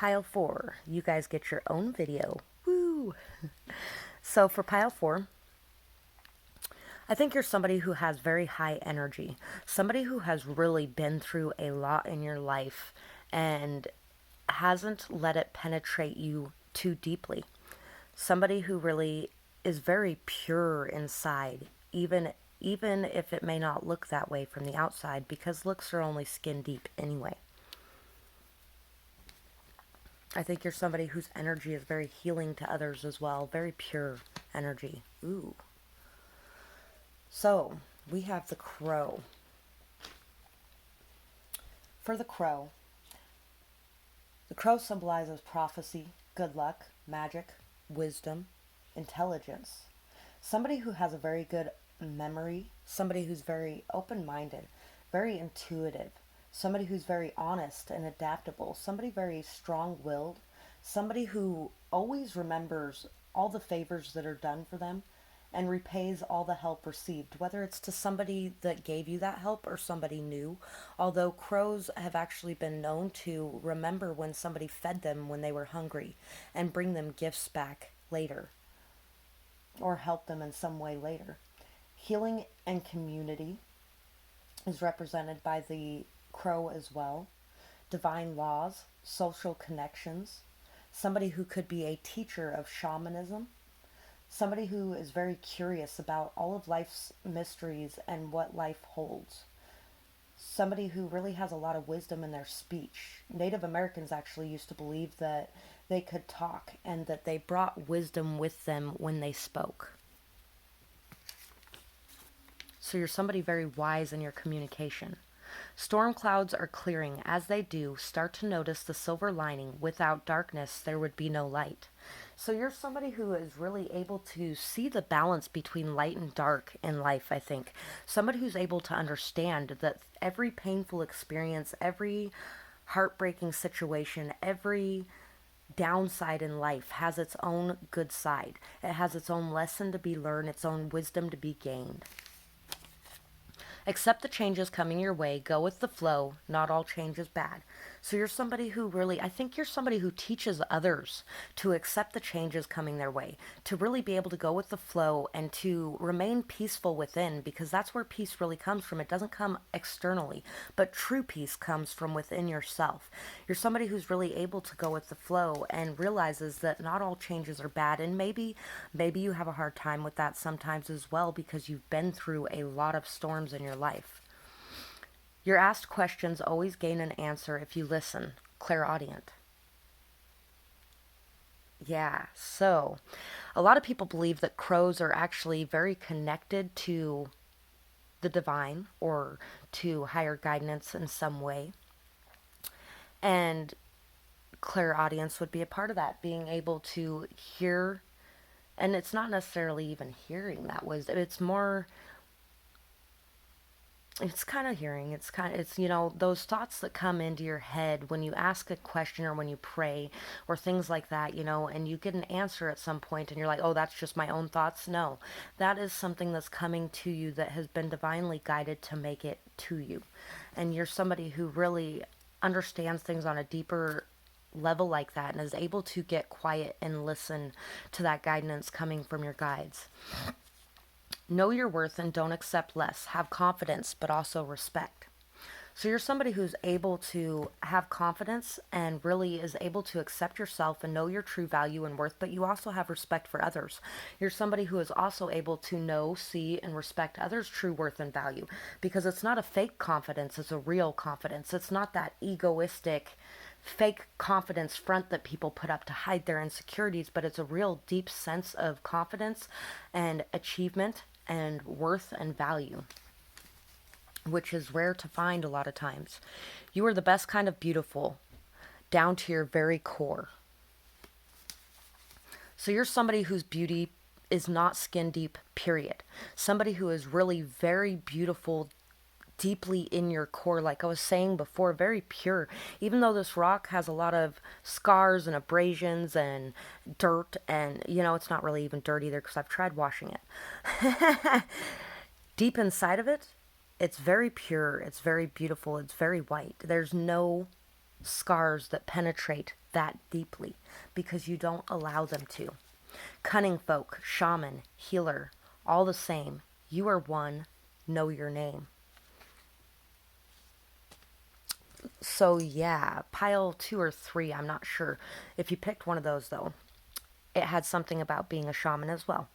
pile 4. You guys get your own video. Woo! So for pile 4, I think you're somebody who has very high energy. Somebody who has really been through a lot in your life and hasn't let it penetrate you too deeply. Somebody who really is very pure inside, even if it may not look that way from the outside, because looks are only skin deep anyway. I think you're somebody whose energy is very healing to others as well. Very pure energy. Ooh. So, we have the crow. For the crow symbolizes prophecy, good luck, magic, wisdom, intelligence. Somebody who has a very good memory, somebody who's very open-minded, very intuitive, somebody who's very honest and adaptable, somebody very strong-willed, somebody who always remembers all the favors that are done for them and repays all the help received, whether it's to somebody that gave you that help or somebody new. Although crows have actually been known to remember when somebody fed them when they were hungry and bring them gifts back later or help them in some way later. Healing and community is represented by the crow as well. Divine laws, social connections, somebody who could be a teacher of shamanism, somebody who is very curious about all of life's mysteries and what life holds. Somebody who really has a lot of wisdom in their speech. Native Americans actually used to believe that they could talk and that they brought wisdom with them when they spoke. So you're somebody very wise in your communication. Storm clouds are clearing. As they do, start to notice the silver lining. Without darkness, there would be no light. So you're somebody who is really able to see the balance between light and dark in life, I think. Somebody who's able to understand that every painful experience, every heartbreaking situation, every downside in life has its own good side. It has its own lesson to be learned, its own wisdom to be gained. Accept the changes coming your way. Go with the flow. Not all change is bad. So you're somebody who really, I think you're somebody who teaches others to accept the changes coming their way, to really be able to go with the flow and to remain peaceful within, because that's where peace really comes from. It doesn't come externally, but true peace comes from within yourself. You're somebody who's really able to go with the flow and realizes that not all changes are bad, and maybe you have a hard time with that sometimes as well because you've been through a lot of storms in your life. Your asked questions always gain an answer if you listen. Clairaudient. Yeah, so a lot of people believe that crows are actually very connected to the divine or to higher guidance in some way. And clairaudience would be a part of that, being able to hear. And it's not necessarily even hearing that wisdom. It's kind of hearing. It's, those thoughts that come into your head when you ask a question or when you pray or things like that, and you get an answer at some point and you're like, oh, that's just my own thoughts. No, that is something that's coming to you that has been divinely guided to make it to you. And you're somebody who really understands things on a deeper level like that and is able to get quiet and listen to that guidance coming from your guides. Know your worth and don't accept less. Have confidence, but also respect. So you're somebody who's able to have confidence and really is able to accept yourself and know your true value and worth, but you also have respect for others. You're somebody who is also able to know, see, and respect others' true worth and value, because it's not a fake confidence, it's a real confidence. It's not that egoistic, fake confidence front that people put up to hide their insecurities, but it's a real deep sense of confidence and achievement and worth and value, which is rare to find a lot of times. You are the best kind of beautiful, down to your very core. So you're somebody whose beauty is not skin deep, period. Somebody who is really very beautiful, deeply in your core, like I was saying before, very pure. Even though this rock has a lot of scars and abrasions and dirt, and it's not really even dirt either because I've tried washing it. Deep inside of it, it's very pure, it's very beautiful, it's very white. There's no scars that penetrate that deeply because you don't allow them to. Cunning folk, shaman, healer, all the same. You are one. Know your name. So, yeah, pile 2 or 3, I'm not sure. If you picked one of those, though, it had something about being a shaman as well.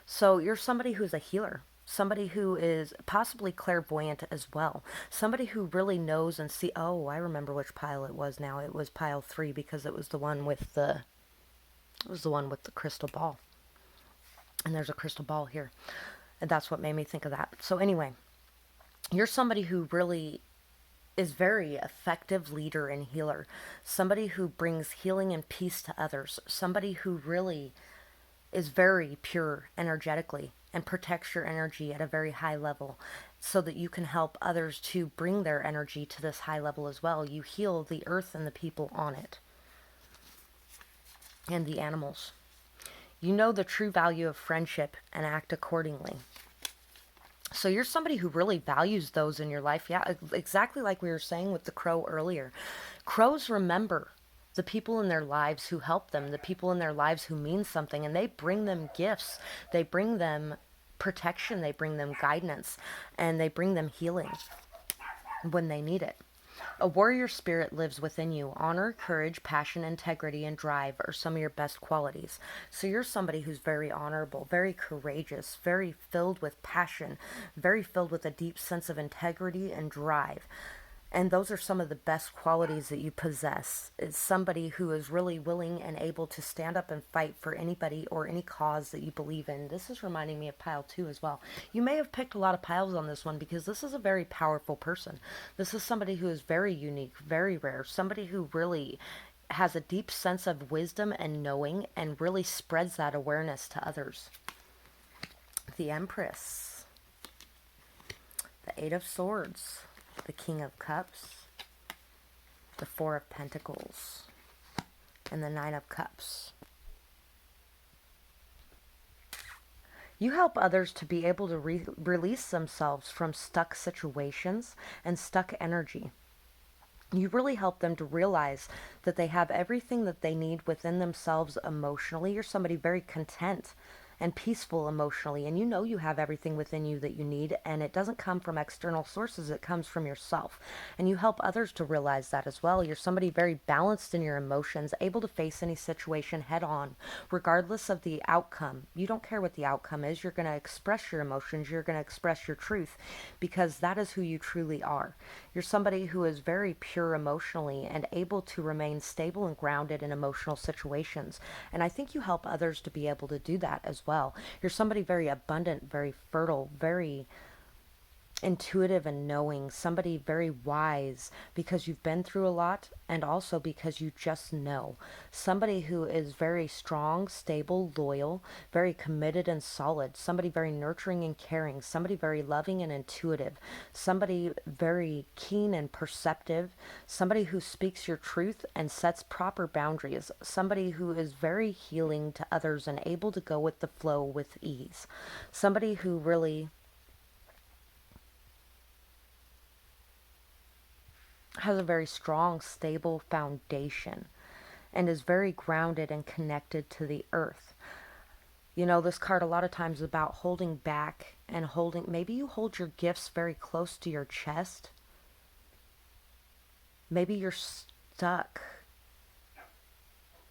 So, you're somebody who's a healer. Somebody who is possibly clairvoyant as well. Somebody who really knows and see. Oh, I remember which pile it was now. It was pile 3 because it was the one with the. It was the one with the crystal ball. And there's a crystal ball here. And that's what made me think of that. So, anyway, you're somebody who really is very effective leader and healer. Somebody who brings healing and peace to others. Somebody who really is very pure energetically and protects your energy at a very high level so that you can help others to bring their energy to this high level as well. You heal the earth and the people on it and the animals. You know the true value of friendship and act accordingly. So you're somebody who really values those in your life. Yeah, exactly like we were saying with the crow earlier. Crows remember the people in their lives who help them, the people in their lives who mean something, and they bring them gifts. They bring them protection, they bring them guidance, and they bring them healing when they need it. A warrior spirit lives within you. Honor, courage, passion, integrity, and drive are some of your best qualities. So you're somebody who's very honorable, very courageous, very filled with passion, very filled with a deep sense of integrity and drive. And those are some of the best qualities that you possess, is somebody who is really willing and able to stand up and fight for anybody or any cause that you believe in. This is reminding me of pile 2 as well. You may have picked a lot of piles on this one because this is a very powerful person. This is somebody who is very unique, very rare, somebody who really has a deep sense of wisdom and knowing and really spreads that awareness to others. The Empress, the Eight of Swords, the King of Cups, the Four of Pentacles, and the Nine of Cups. You help others to be able to release themselves from stuck situations and stuck energy. You really help them to realize that they have everything that they need within themselves emotionally. You're somebody very content and peaceful emotionally, and you know you have everything within you that you need, and it doesn't come from external sources, it comes from yourself. And you help others to realize that as well. You're somebody very balanced in your emotions, able to face any situation head on, regardless of the outcome. You don't care what the outcome is. You're going to express your emotions, you're going to express your truth, because that is who you truly are. You're somebody who is very pure emotionally and able to remain stable and grounded in emotional situations. And I think you help others to be able to do that as well. You're somebody very abundant, very fertile, very intuitive and knowing, somebody very wise because you've been through a lot and also because you just know. Somebody who is very strong, stable, loyal, very committed and solid. Somebody very nurturing and caring. Somebody very loving and intuitive. Somebody very keen and perceptive. Somebody who speaks your truth and sets proper boundaries. Somebody who is very healing to others and able to go with the flow with ease. Somebody who really has a very strong, stable foundation and is very grounded and connected to the earth. You know, this card a lot of times is about holding back and holding, maybe you hold your gifts very close to your chest. Maybe you're stuck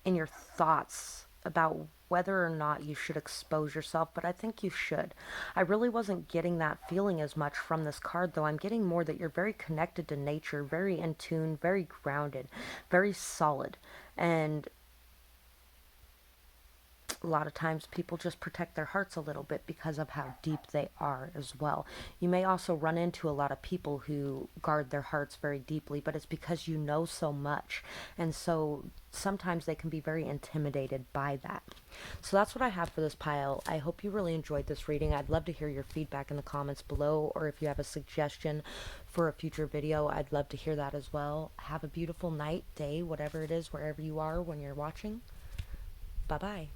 in your thoughts about whether or not you should expose yourself, but I think you should. I really wasn't getting that feeling as much from this card, though. I'm getting more that you're very connected to nature, very in tune, very grounded, very solid. And a lot of times people just protect their hearts a little bit because of how deep they are as well. You may also run into a lot of people who guard their hearts very deeply, but it's because you know so much. And so sometimes they can be very intimidated by that. So that's what I have for this pile. I hope you really enjoyed this reading. I'd love to hear your feedback in the comments below, or if you have a suggestion for a future video, I'd love to hear that as well. Have a beautiful night, day, whatever it is, wherever you are when you're watching. Bye-bye.